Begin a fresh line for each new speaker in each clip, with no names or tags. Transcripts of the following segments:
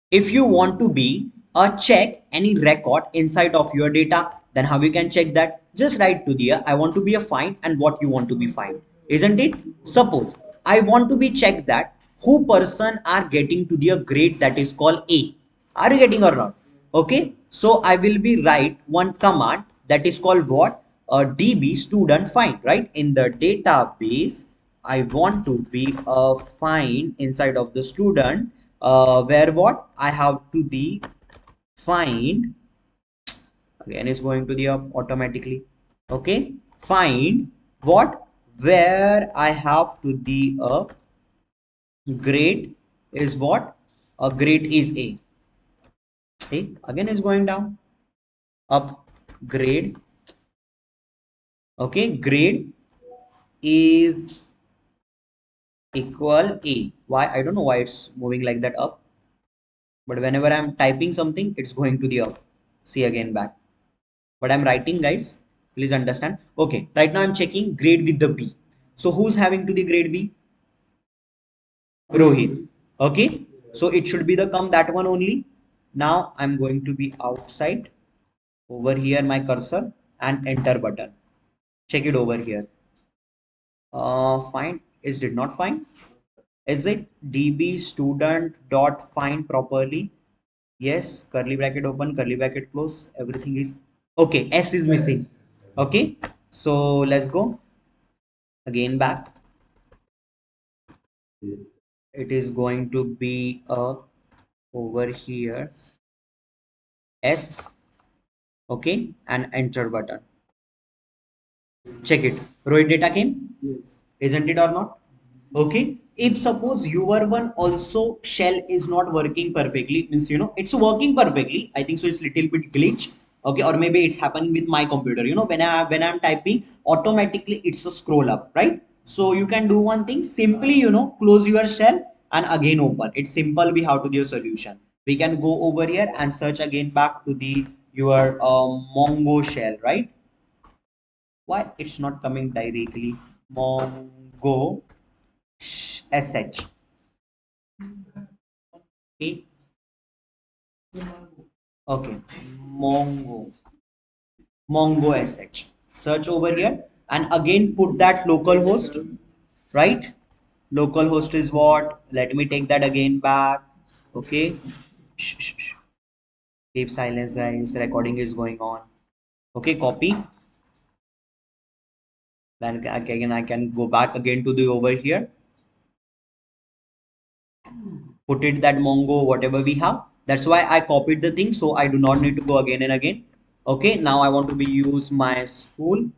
If you want to be check any record inside of your data, then how you can check that? Just write to the I want to be a find and what you want to be find, isn't it? Suppose I want to be check that who person are getting to the grade that is called A. Are you getting or not? Okay, so I will be write one command that is called what? A db student find, right? In the database, I want to be a find inside of the student, where what I have to the find again is going to the automatically. Okay, find what, where I have to the grade is what, a grade is A. Okay, again is going down, up, grade. Okay, grade is equal A. Why? I don't know why it's moving like that up, but whenever I'm typing something, it's going to the up. See again back. But I'm writing, guys. Please understand. Okay, right now I'm checking grade with the B. So who's having to the grade B? Rohit. Okay, so it should be the come that one only. Now I'm going to be outside over here my cursor and enter button. Check it over here. Find is did not find. Is it db student dot find properly? Yes, curly bracket open, curly bracket close. Everything is okay. S is missing. Okay, so let's go again back. It is going to be over here S. Okay, and enter button. Check it. Rohit data came. Yes. Isn't it or not? Okay. If suppose your one also shell is not working perfectly, means it's working perfectly. I think so. It's little bit glitch. Okay, or maybe it's happening with my computer. When I'm typing, automatically it's a scroll up, right? So you can do one thing. Simply close your shell and again open. It's simple. We have to do a solution. We can go over here and search again back to the your Mongo shell, right? Why it's not coming directly? Mongo sh okay, okay, mongo mongo sh, search over here and again put that local host, right? Local host is what, let me take that again back. Okay, shh, shh, shh. Keep silence, guys, recording is going on. Okay, copy, then again I can go back again to the over here, put it that mongo whatever we have. That's why I copied the thing, so I do not need to go again and again. Okay, now I want to be use my school.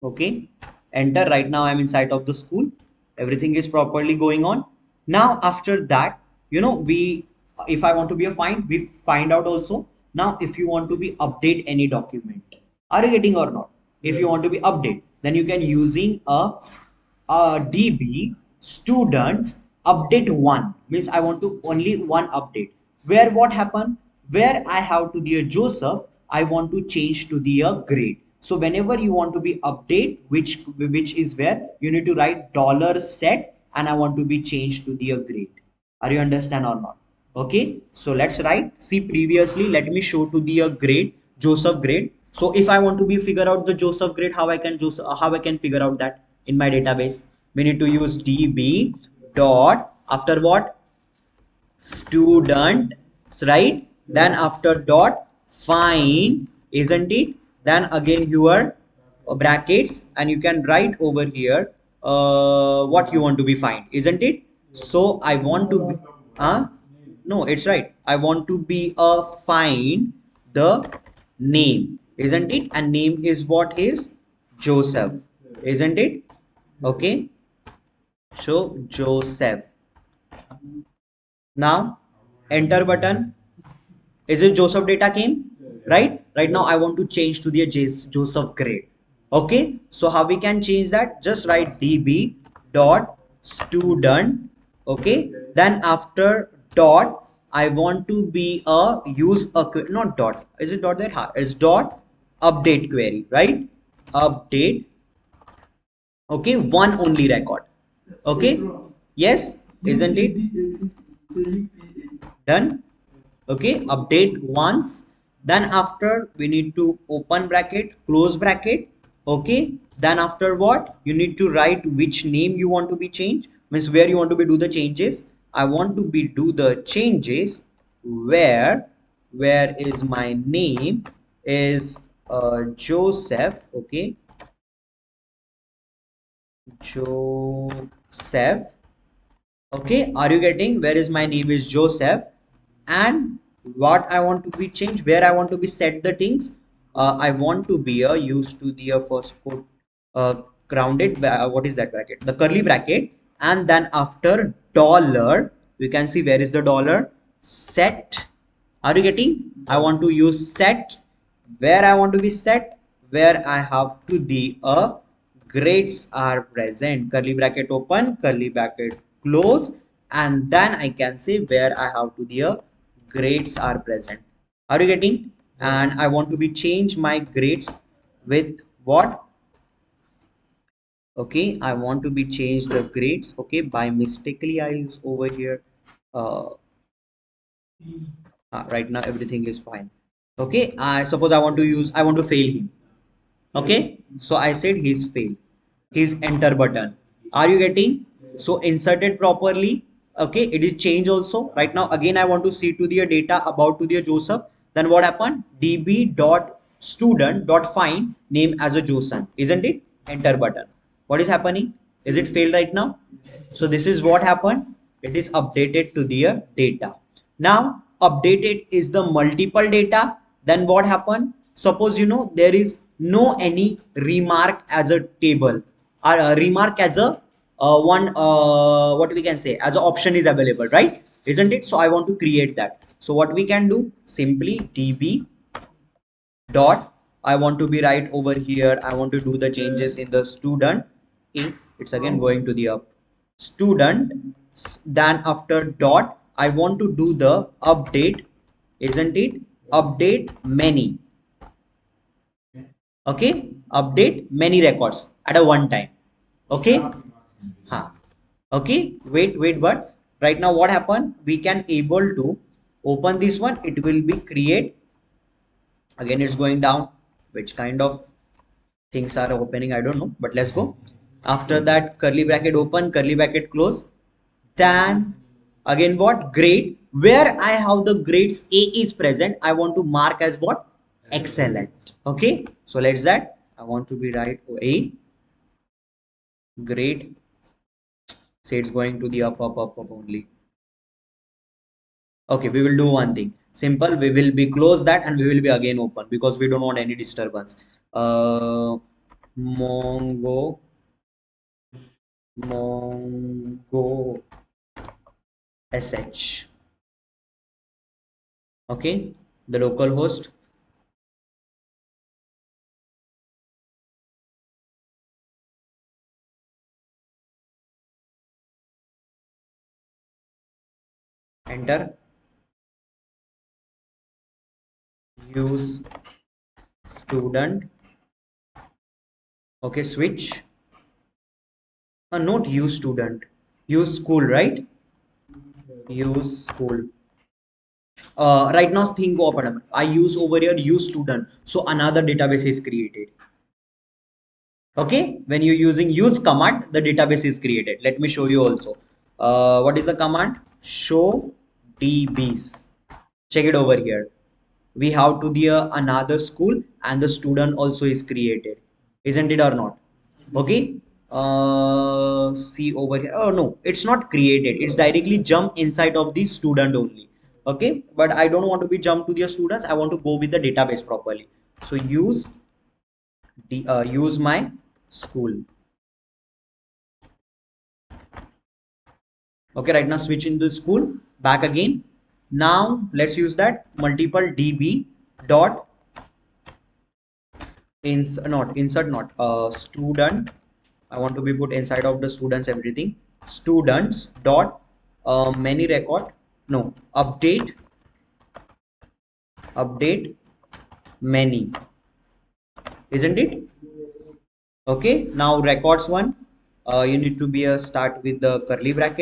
Okay, enter. Right now I'm inside of the school, everything is properly going on. Now after that, we, if I want to be a find, we find out also. Now if you want to be update any document, are you getting or not? If you want to be update, then you can using a db students update one, means I want to only one update, where what happened, where I have to the Joseph, I want to change to the grade. So whenever you want to be update, which is where you need to write dollar set and I want to be changed to the grade. Are you understand or not? Okay, so let's write. See previously, let me show to the grade, Joseph grade. So if I want to be figure out the Joseph grade, how I can figure out that in my database? We need to use db dot after what, students, right? Then after dot find, isn't it? Then again your brackets and you can write over here what you want to be find, isn't it? So I want to be, no, it's right, I want to be a find the name, isn't it? And name is what is Joseph, isn't it? Okay, so Joseph. Now enter button. Is it Joseph data came? Right? Right now I want to change to the Joseph grade. Okay. So how we can change that? Just write db dot student. Okay. Then after dot, I want to be a use a not dot. Is it dot that? It's dot update query, right? Update. Okay. One only record. Okay. Yes. isn't it? Done. Okay, update once. Then after we need to open bracket, close bracket. Okay, then after what you need to write which name you want to be changed, means where you want to be do the changes. I want to be do the changes where is my name is Joseph. Okay, Joseph. Okay, are you getting? Where is my name is Joseph, and what I want to be changed, where I want to be set the things. I want to be a used to the first quote, grounded. What is that bracket? The curly bracket, and then after dollar, we can see where is the dollar set. Are you getting? I want to use set where I want to be set, where I have to the grades are present, curly bracket open, curly bracket close, and then I can say where I have to the grades are present. Are you getting? And I want to be change my grades with what? Okay, I want to be change the grades. Okay, by mistakenly I use over here uh, right now everything is fine. Okay, I suppose I want to fail him. Okay, so I said he's fail, his enter button. Are you getting? So inserted properly. Okay, it is change also. Right now again I want to see to the data about to the Joseph. Then what happened? db dot student dot find name as a Joseph, isn't it? Enter button. What is happening? Is it failed right now? So this is what happened. It is updated to their data. Now updated is the multiple data. Then what happened? Suppose there is no any remark as a table, or a remark as a one what we can say as an option is available, right? Isn't it? So I want to create that. So what we can do? Simply db dot, I want to be right over here. I want to do the changes in the student. It's again going to the up student. Then after dot, I want to do the update, isn't it? Update many. Okay, update many records at a one time. Okay, huh. Okay, wait, but right now what happened? We can able to open this one. It will be create. Again it's going down. Which kind of things are opening, I don't know, but let's go. After that, curly bracket open, curly bracket close. Then again what? Grade. Where I have the grades A is present, I want to mark as what? Excellent. Okay, so let's that. I want to be right A grade. Say it's going to the up only. Okay, we will do one thing. Simple. We will be close that and we will be again open because we don't want any disturbance. Mongo Mongo sh. Okay, the local host. Enter. Use student. Okay, switch. Not use student. Use school, right? Use school. Right now, think open. I use over here use student. So another database is created. Okay, when you're using use command, the database is created. Let me show you also. What is the command? Show dbs. Check it over here. We have to the another school and the student also is created, isn't it or not? Okay, see over here. Oh no, it's not created, it's directly jump inside of the student only. Okay, but I don't want to be jump to the students. I want to go with the database properly. So use my school. Okay, right now switch in the school back again. Now let's use that multiple db dot insert not student. I want to be put inside of the students everything. Students dot many record. No, update many, isn't it? Okay, now records one. You need to be a start with the curly bracket.